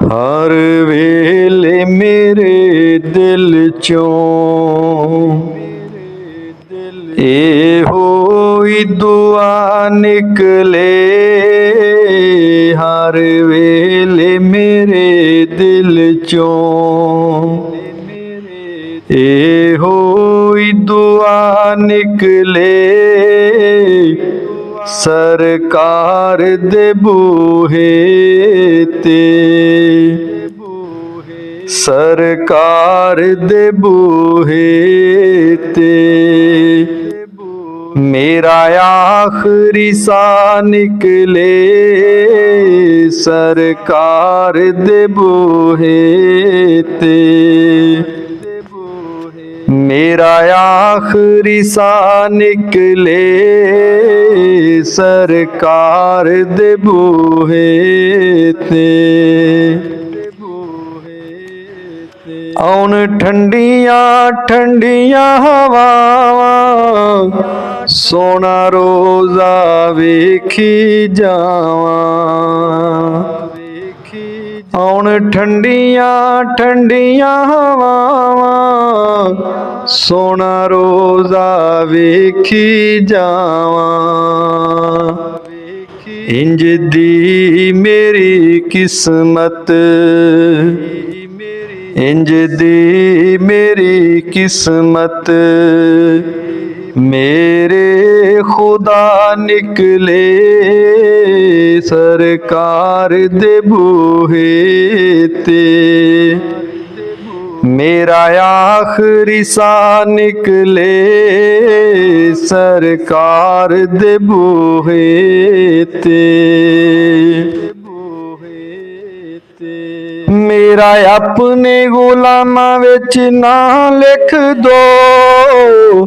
ਹਰ ਵੇਲੇ ਮੇਰੇ ਦਿਲ ਚੋਂ ਇਹੋ ਹੀ ਦੁਆ ਨਿਕਲੇ। ਹਰ ਵੇਲੇ ਮੇਰੇ ਦਿਲ ਚੋਂ ਇਹੋ ਹੀ ਦੁਆ ਨਿਕਲੇ। ਸਰਕਾਰ ਦੇ ਬੂਹੇ ਤੇ, ਸਰਕਾਰ ਦੇ ਬੂਹੇ ਤੇ ਮੇਰਾ ਆਖਰੀ ਸਾਹ ਨਿਕਲੇ। ਸਰਕਾਰ ਦੇ ਬੂਹੇ ਤੇ ਮੇਰਾ ਆਖਰੀ ਸਾਹ ਨਿਕਲੇ। ਸਰਕਾਰ ਦੇ ਬੂਹੇ ਤੇ ਆਉਣ ਠੰਡੀਆਂ ਠੰਡੀਆਂ ਹਵਾਵਾਂ, ਸੋਹਣਾ ਰੋਜ਼ਾ ਵੇਖੀ ਜਾਵਾਂ। ਆਉਣ ਠੰਡੀਆਂ ਠੰਡੀਆਂ ਹਵਾਵਾਂ, ਸੋਹਣਾ ਰੋਜ਼ਾ ਵੇਖੀ ਜਾਵਾਂ। ਇੰਜ ਦੀ ਮੇਰੀ ਕਿਸਮਤ, ਇੰਜ ਦੀ ਮੇਰੀ ਕਿਸਮਤ, ਮੇਰੇ ਖੁਦਾ ਨਿਕਲੇ। ਸਰਕਾਰ ਦੇ ਬੂਹੇ ਤੇ ਮੇਰਾ ਆਖਰੀ ਸਾਹ ਨਿਕਲੇ। ਸਰਕਾਰ ਦੇ ਬੂਹੇ ਤੇ ਮੇਰਾ ਆਪਣੇ ਗੁਲਾਮਾਂ ਵਿੱਚ ਨਾਂ ਲਿਖ ਦੋ।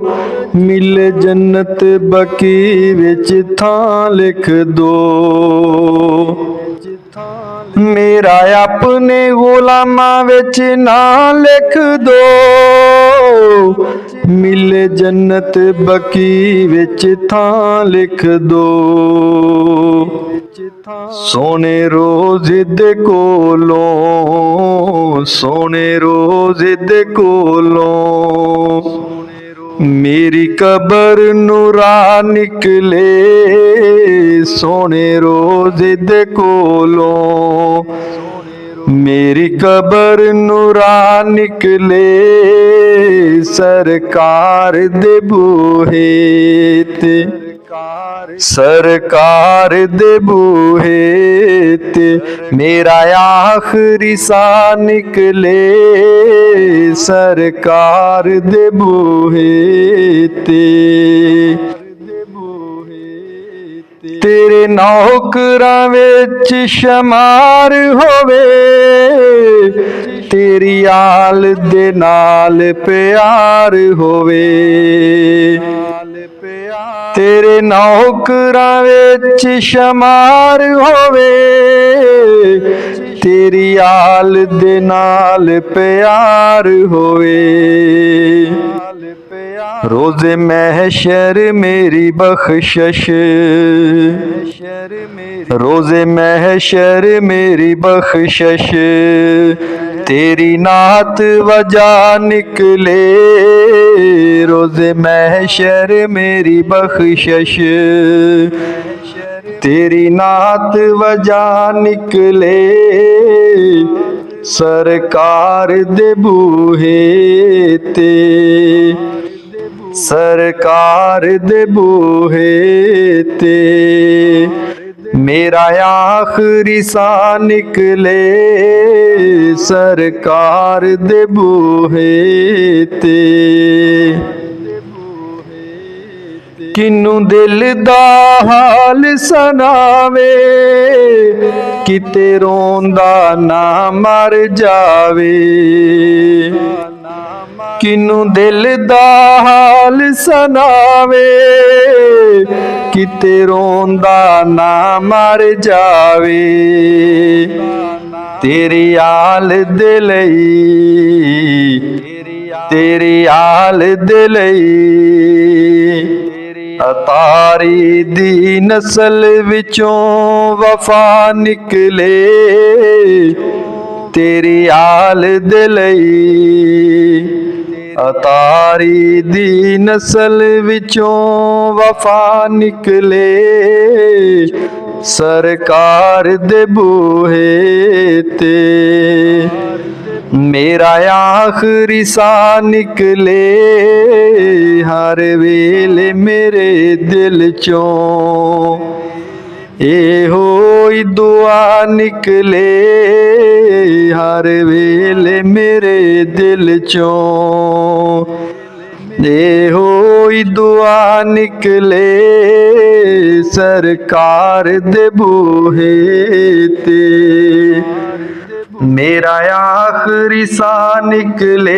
ਮਿਲ ਜੰਨਤ ਬਕੀ ਵਿੱਚ ਥਾਂ ਲਿਖ ਦੋ। ਮੇਰਾ ਆਪਣੇ ਗੁਲਾਮਾਂ ਵਿੱਚ ਨਾਂ ਲਿਖ ਦੋ। ਮਿਲ ਜੰਨਤ ਬਕੀ ਵਿੱਚ ਥਾਂ ਲਿਖ ਦੋ। ਸੋਹਣੇ ਰੋਜ਼ ਦੇ ਕੋਲੋਂ, ਸੋਹਣੇ ਰੋਜ਼ ਦੇ ਕੋਲੋਂ ਮੇਰੀ ਕਬਰ ਨੂੰ ਰਾਹ ਨਿਕਲੇ। ਸੋਹਣੇ ਰੋਜ਼ ਦੇ ਕੋਲੋਂ ਮੇਰੀ ਕਬਰ ਨੂੰ ਰਾਹ ਨਿਕਲੇ। ਸਰਕਾਰ ਦੇ ਬੂਹੇ ਤੇ, ਸਰਕਾਰ ਦੇ ਬੂਹੇ ਤੇ ਮੇਰਾ ਆਖਰੀ ਸਾਹ ਨਿਕਲੇ। ਸਰਕਾਰ ਦੇ ਬੂਹੇ ਤੇ ਤੇਰੇ ਨੌਕਰਾਂ ਵਿੱਚ ਸ਼ਮਾਰ ਹੋਵੇ। ਤੇਰੀ ਆਲ ਦੇ ਨਾਲ ਪਿਆਰ ਹੋਵੇ। ਤੇਰੇ ਨੌਕਰਾਂ ਵਿੱਚ ਸ਼ਮਾਰ ਹੋਵੇ। ਤੇਰੀ ਆਲ ਦੇ ਨਾਲ ਪਿਆਰ ਹੋਵੇ। ਰੋਜ਼ੇ ਮਹਿਸ਼ਰ ਮੇਰੀ ਬਖਸ਼ਿਸ਼, ਰੋਜ਼ੇ ਮਹਿਸ਼ਰ ਮੇਰੀ ਬਖਸ਼ਿਸ਼, तेरी नात वजा निकले। रोज़े महशर मेरी बख्शिश तेरी नात वजा निकले। सरकार दे बूहे ते, सरकार दे बूहे ते मेरा आखरी सा निकले। सरकार दे बूहे ते किनू दिल दा हाल सुनावे, किते रोंदा ना मर जावे। किनू दिल दा हाल सुनावे, किते रोंदा ना मर जावे। तेरी आल दे लई, तेरी आल दे लई अतारी दी नस्ल विचों वफा निकले। ਤੇਰੀ ਆਲ ਦੇ ਲਈ। ਅਤਾਰੀ ਦੀ ਨਸਲ ਵਿੱਚੋਂ ਵਫਾ ਨਿਕਲੇ, ਸਰਕਾਰ ਦੇ ਬੂਹੇ ਤੇ। ਮੇਰਾ ਆਖਰੀ ਸਾਹ ਨਿਕਲੇ ਹਰ ਵੇਲੇ ਮੇਰੇ ਦਿਲ ਚੋਂ, ਇਹੋ ਹੀ ਦੁਆ ਨਿਕਲੇ ਹਰ ਵੇਲੇ ਮੇਰੇ ਦਿਲ ਚੋਂ, ਇਹੋ ਹੀ ਦੁਆ ਨਿਕਲੇ ਸਰਕਾਰ ਦੇ ਬੂਹੇ ਤੇ। ਮੇਰਾ ਆਖਰੀ ਸਾਹ ਨਿਕਲੇ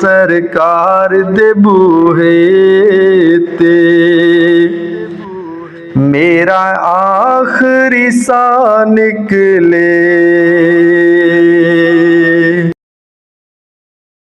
ਸਰਕਾਰ ਦੇ ਬੂਹੇ ਤੇ। ਮੇਰਾ ਆਖਰੀ ਸਾਹ ਨਿਕਲੇ